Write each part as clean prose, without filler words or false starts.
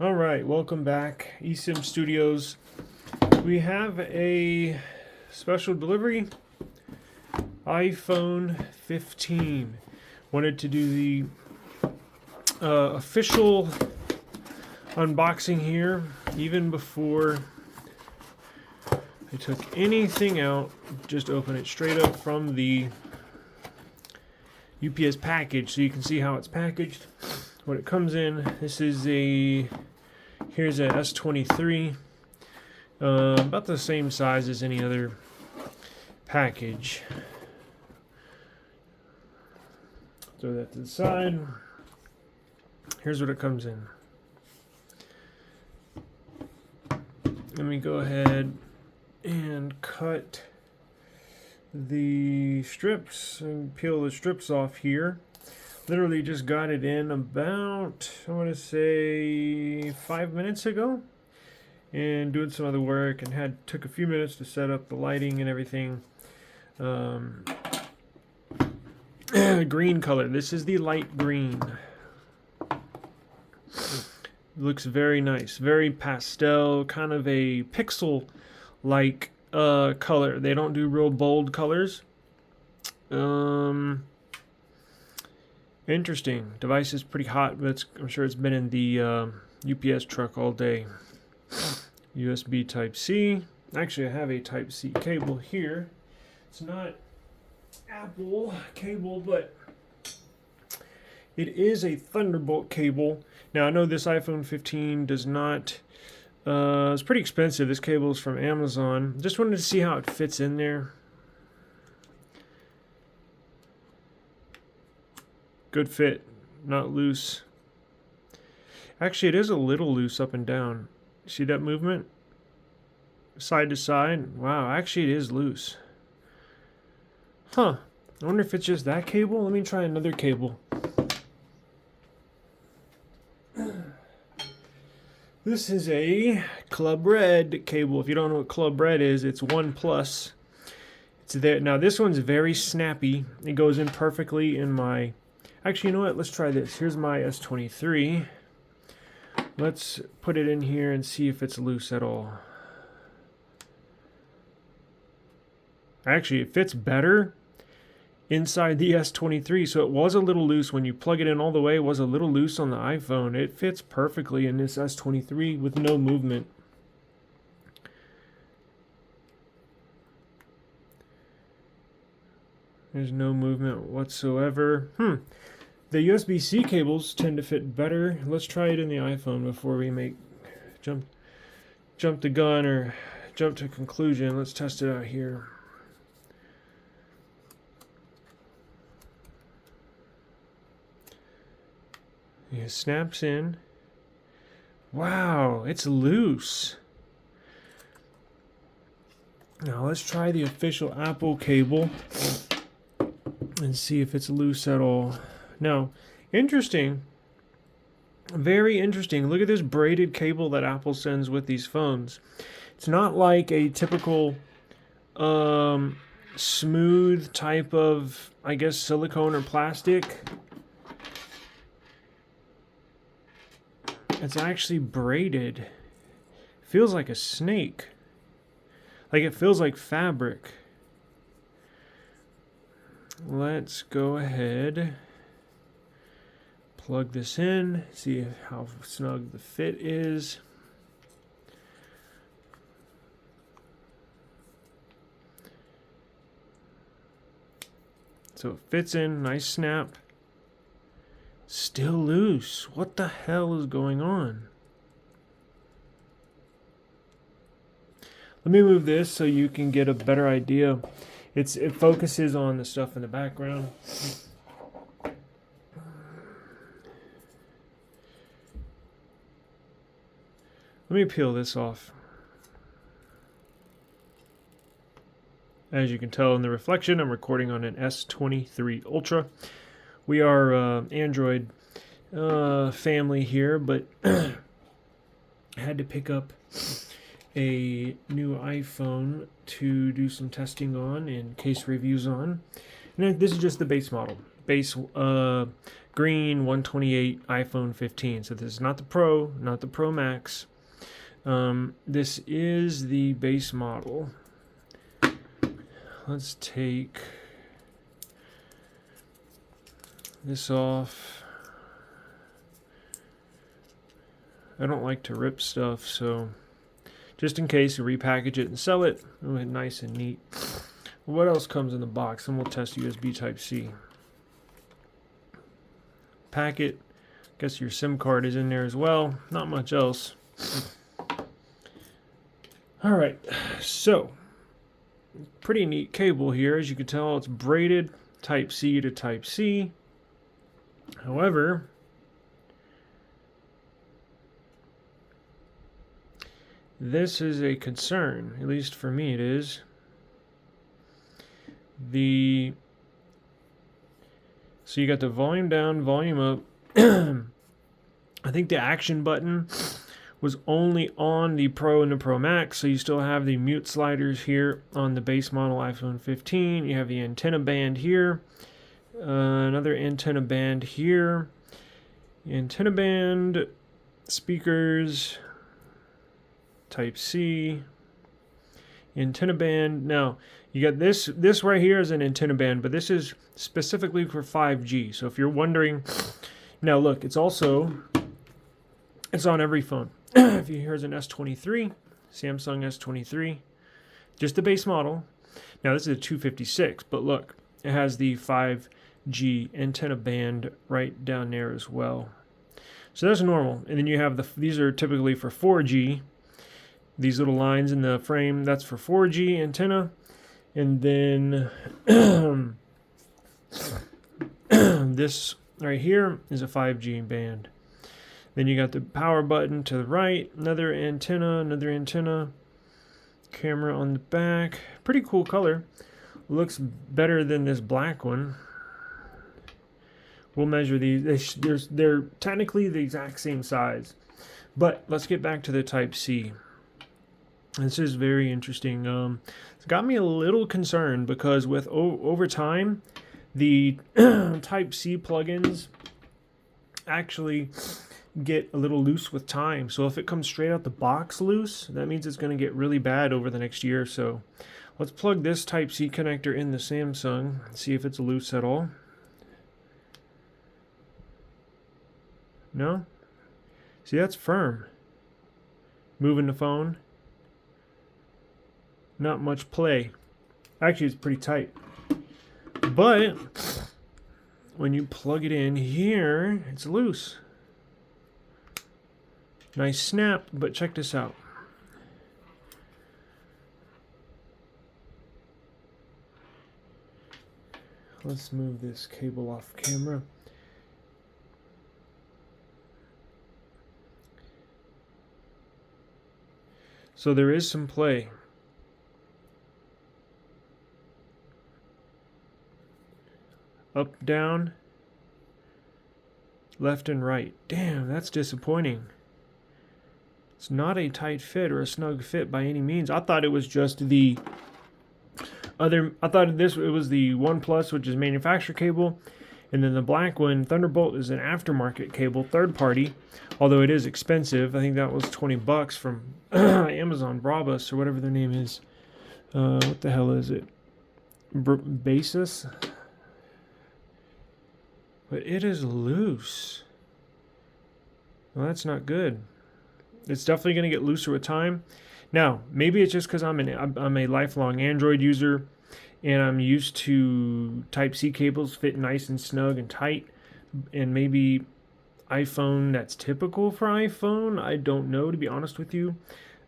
All right, welcome back, eSIM Studios. We have a special delivery, iPhone 15. Wanted to do the official unboxing here, even before I took anything out. Just open it straight up from the UPS package so you can see how it's packaged, what it comes in. This is here's a S23, about the same size as any other package. Throw that to the side. Here's what it comes in. Let me go ahead and cut the strips and peel the strips off here. Literally just got it in about, I want to say 5 minutes ago, and doing some other work, and took a few minutes to set up the lighting and everything. Green color. This is the light green. Looks very nice, very pastel, kind of a pixel like color. They don't do real bold colors. Interesting. Device is pretty hot, but I'm sure it's been in the UPS truck all day. USB Type-C. Actually, I have a Type-C cable here. It's not Apple cable, but it is a Thunderbolt cable. Now, I know this iPhone 15 does not... it's pretty expensive. This cable is from Amazon. Just wanted to see how it fits in there. Good fit, not loose. Actually, it is a little loose up and down. See that movement? Side to side. Wow, actually it is loose. Huh. I wonder if it's just that cable. Let me try another cable. This is a Club Red cable. If you don't know what Club Red is, it's 1+. It's there. Now this one's very snappy. It goes in perfectly in my... Actually, you know what? Let's try this. Here's my S23. Let's put it in here and see if it's loose at all. Actually, it fits better inside the S23. So it was a little loose when you plug it in all the way. It was a little loose on the iPhone. It fits perfectly in this S23 with no movement. There's no movement whatsoever. The USB-C cables tend to fit better. Let's try it in the iPhone before we jump the gun or jump to conclusion. Let's test it out here. It snaps in. Wow, it's loose. Now let's try the official Apple cable and see if it's loose at all. Now, interesting, very interesting. Look at this braided cable that Apple sends with these phones. It's not like a typical smooth type of, I guess, silicone or plastic. It's actually braided. Feels like a snake. Like it feels like fabric. Let's go ahead. Plug this in, see how snug the fit is. So it fits in, nice snap. Still loose. What the hell is going on? Let me move this so you can get a better idea. It focuses on the stuff in the background. Let me peel this off. As you can tell in the reflection, I'm recording on an S23 Ultra. We are Android family here, but I had to pick up a new iPhone to do some testing on and case reviews on. And this is just the base model. base green 128 iPhone 15. So this is not the Pro, not the Pro Max. This is the base model. Let's take this off. I don't like to rip stuff, so just in case you repackage it and sell it, nice and neat. What else comes in the box? And we'll test USB Type-C. Packet. Guess your SIM card is in there as well. Not much else. Alright, so pretty neat cable here. As you can tell, it's braided Type-C to Type-C. However, this is a concern, at least for me it is. So you got the volume down, volume up. I think the action button was only on the Pro and the Pro Max, so you still have the mute sliders here on the base model iPhone 15. You have the antenna band here, another antenna band here, antenna band, speakers, Type-C, antenna band. Now you got this right here is an antenna band, but this is specifically for 5G. So if you're wondering, now look, it's on every phone. If you here's an S23, Samsung S23, just the base model. Now this is a 256, but look, it has the 5G antenna band right down there as well. So that's normal. And then you have these are typically for 4G. These little lines in the frame, that's for 4G antenna. And then this right here is a 5G band. Then you got the power button to the right, another antenna, camera on the back. Pretty cool color. Looks better than this black one. We'll measure these. They're technically the exact same size. But let's get back to the Type-C. This is very interesting. It's got me a little concerned because with over time, the Type-C plugins actually get a little loose with time. So if it comes straight out the box loose, that means it's going to get really bad over the next year or so. Let's plug this Type-C connector in the Samsung, see if it's loose at all. No? See, that's firm. Moving the phone. Not much play. Actually, it's pretty tight. But when you plug it in here, it's loose. Nice snap, but check this out. Let's move this cable off camera. So there is some play. Up, down, left and right. Damn, that's disappointing. It's not a tight fit or a snug fit by any means. I thought it was just the other. I thought it was the OnePlus, which is manufacturer cable, and then the black one, Thunderbolt, is an aftermarket cable, third party. Although it is expensive. I think that was $20 from Amazon Brabus or whatever their name is. What the hell is it? Basis. But it is loose. Well, that's not good. It's definitely going to get looser with time. Now, maybe it's just because I'm a lifelong Android user and I'm used to Type-C cables fit nice and snug and tight. And maybe iPhone, that's typical for iPhone. I don't know, to be honest with you.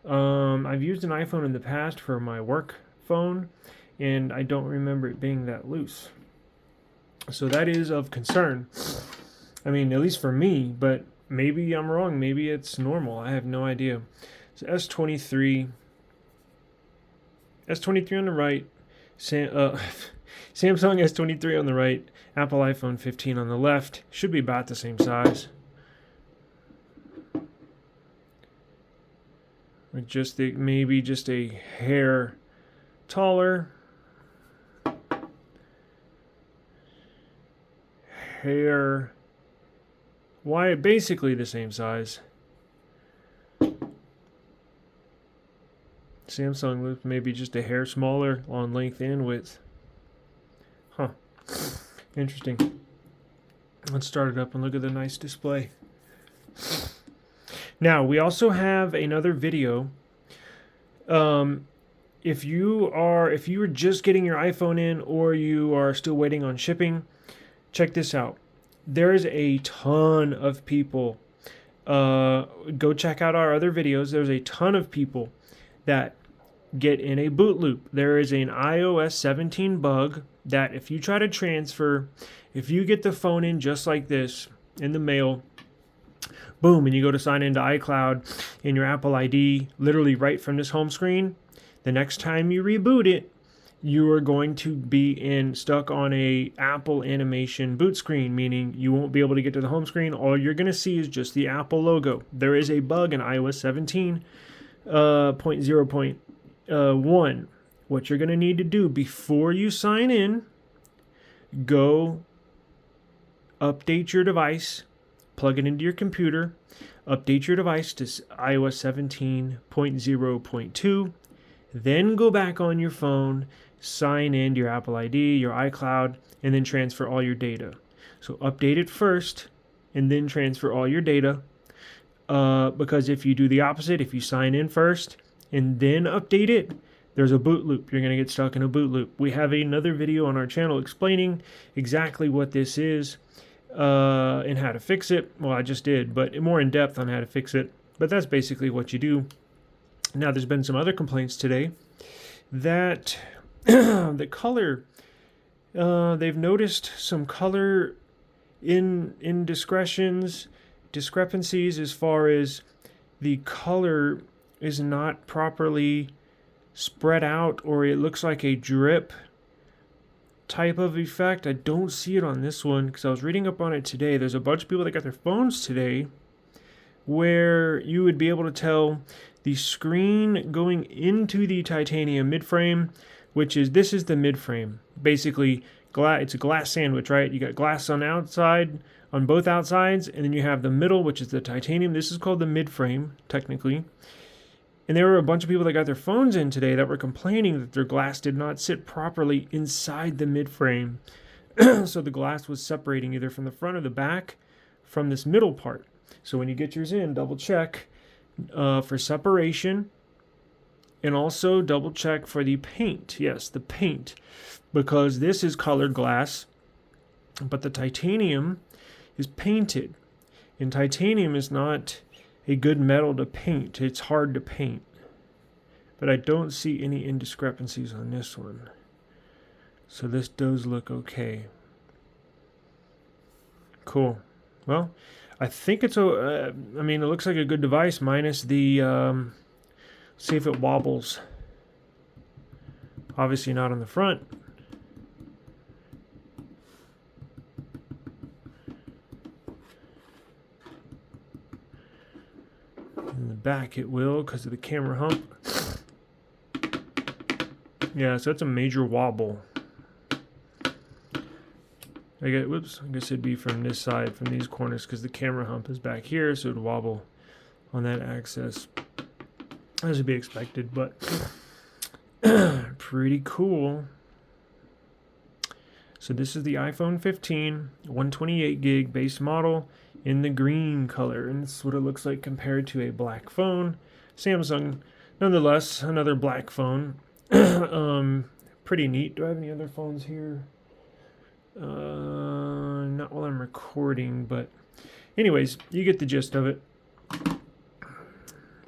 I've used an iPhone in the past for my work phone, and I don't remember it being that loose. So that is of concern. I mean, at least for me, but maybe I'm wrong. Maybe it's normal. I have no idea. So S23 on the right, Samsung S23 on the right, Apple iPhone 15 on the left. Should be about the same size. With just maybe just a hair taller. hair. Why, basically the same size. Samsung was maybe just a hair smaller on length and width. Huh. Interesting. Let's start it up and look at the nice display. Now, we also have another video. If you are just getting your iPhone in or you are still waiting on shipping, check this out. There's a ton of people. Go check out our other videos. There's a ton of people that get in a boot loop. There is an iOS 17 bug that if you try to transfer, if you get the phone in just like this in the mail, boom, and you go to sign into iCloud in your Apple ID, literally right from this home screen, the next time you reboot it, you are going to be stuck on a Apple animation boot screen, meaning you won't be able to get to the home screen. All you're going to see is just the Apple logo. There is a bug in iOS 17.0.1. What you're going to need to do before you sign in, go update your device, plug it into your computer, update your device to iOS 17.0.2, then go back on your phone, sign into your Apple ID, your iCloud, and then transfer all your data. So update it first, and then transfer all your data, because if you do the opposite, if you sign in first and then update it, there's a boot loop. You're going to get stuck in a boot loop. We have another video on our channel explaining exactly what this is and how to fix it. Well, I just did, but more in depth on how to fix it. But that's basically what you do. Now, there's been some other complaints today that the color, they've noticed some color indiscrepancies as far as the color is not properly spread out, or it looks like a drip type of effect. I don't see it on this one because I was reading up on it today. There's a bunch of people that got their phones today where you would be able to tell the screen going into the titanium midframe, this is the midframe. Basically, it's a glass sandwich, right? You got glass on the outside, on both outsides, and then you have the middle, which is the titanium. This is called the midframe, technically. And there were a bunch of people that got their phones in today that were complaining that their glass did not sit properly inside the midframe. So the glass was separating either from the front or the back from this middle part. So when you get yours in, double check for separation, and also double check for the paint. Yes, the paint, because this is colored glass, but the titanium is painted. And titanium is not a good metal to paint. It's hard to paint. But I don't see any indiscrepancies on this one. So this does look okay. Cool. Well, I think it's it looks like a good device minus the, see if it wobbles. Obviously not on the front. In the back it will because of the camera hump. Yeah, so that's a major wobble. I guess it'd be from this side, from these corners, because the camera hump is back here, so it'd wobble on that axis. As would be expected, but pretty cool. So this is the iPhone 15, 128 gig base model in the green color, and this is what it looks like compared to a black phone. Samsung, nonetheless, another black phone. Pretty neat. Do I have any other phones here? Not while I'm recording, but anyways, you get the gist of it.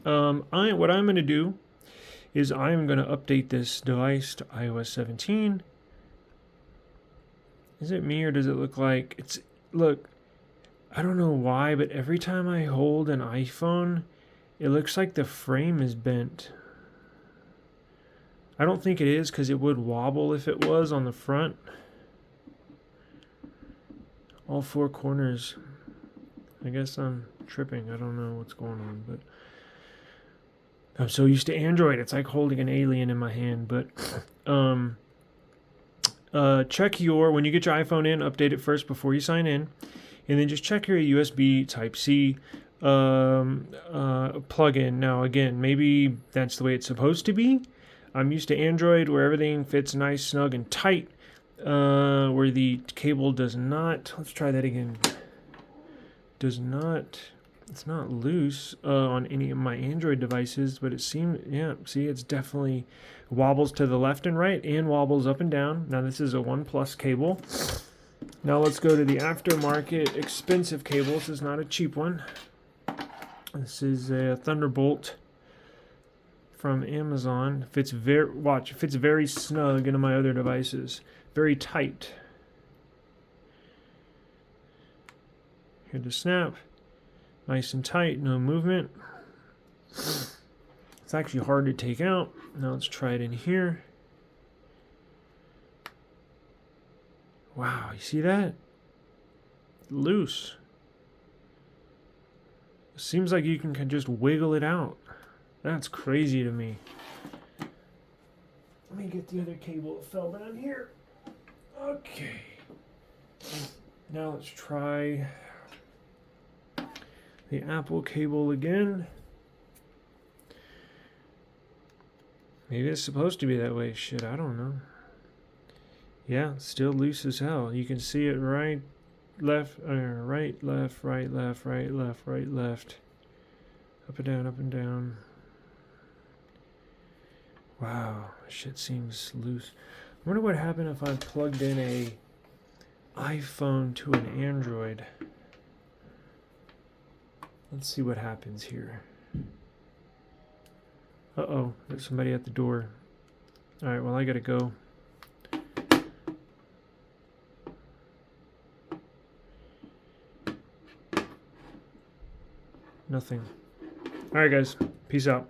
What I'm going to do is I'm going to update this device to iOS 17. Is it me or does it look like look, I don't know why, but every time I hold an iPhone, it looks like the frame is bent. I don't think it is because it would wobble if it was on the front. All four corners. I guess I'm tripping. I don't know what's going on, but I'm so used to Android. It's like holding an alien in my hand. But check when you get your iPhone in, update it first before you sign in, and then just check your USB Type-C plug-in. Now, again, maybe that's the way it's supposed to be. I'm used to Android where everything fits nice, snug, and tight, where the cable does not. Let's try that again. Does not. It's not loose on any of my Android devices, but it seems, yeah, see, it's definitely wobbles to the left and right and wobbles up and down. Now, this is a OnePlus cable. Now, let's go to the aftermarket expensive cable. This is not a cheap one. This is a Thunderbolt from Amazon. Fits very snug into my other devices. Very tight. Here to snap. Nice and tight, no movement. It's actually hard to take out. Now let's try it in here. Wow, you see that? Loose. It seems like you can just wiggle it out. That's crazy to me. Let me get the other cable that fell down here. Okay. Now let's try the Apple cable again. Maybe it's supposed to be that way. Shit, I don't know. Yeah, still loose as hell. You can see it right, left, right, left, right, left, right, left, right, left. Up and down, up and down. Wow, shit seems loose. I wonder what happened if I plugged in a iPhone to an Android. Let's see what happens here. Uh-oh, there's somebody at the door. All right, well, I gotta go. Nothing. All right, guys. Peace out.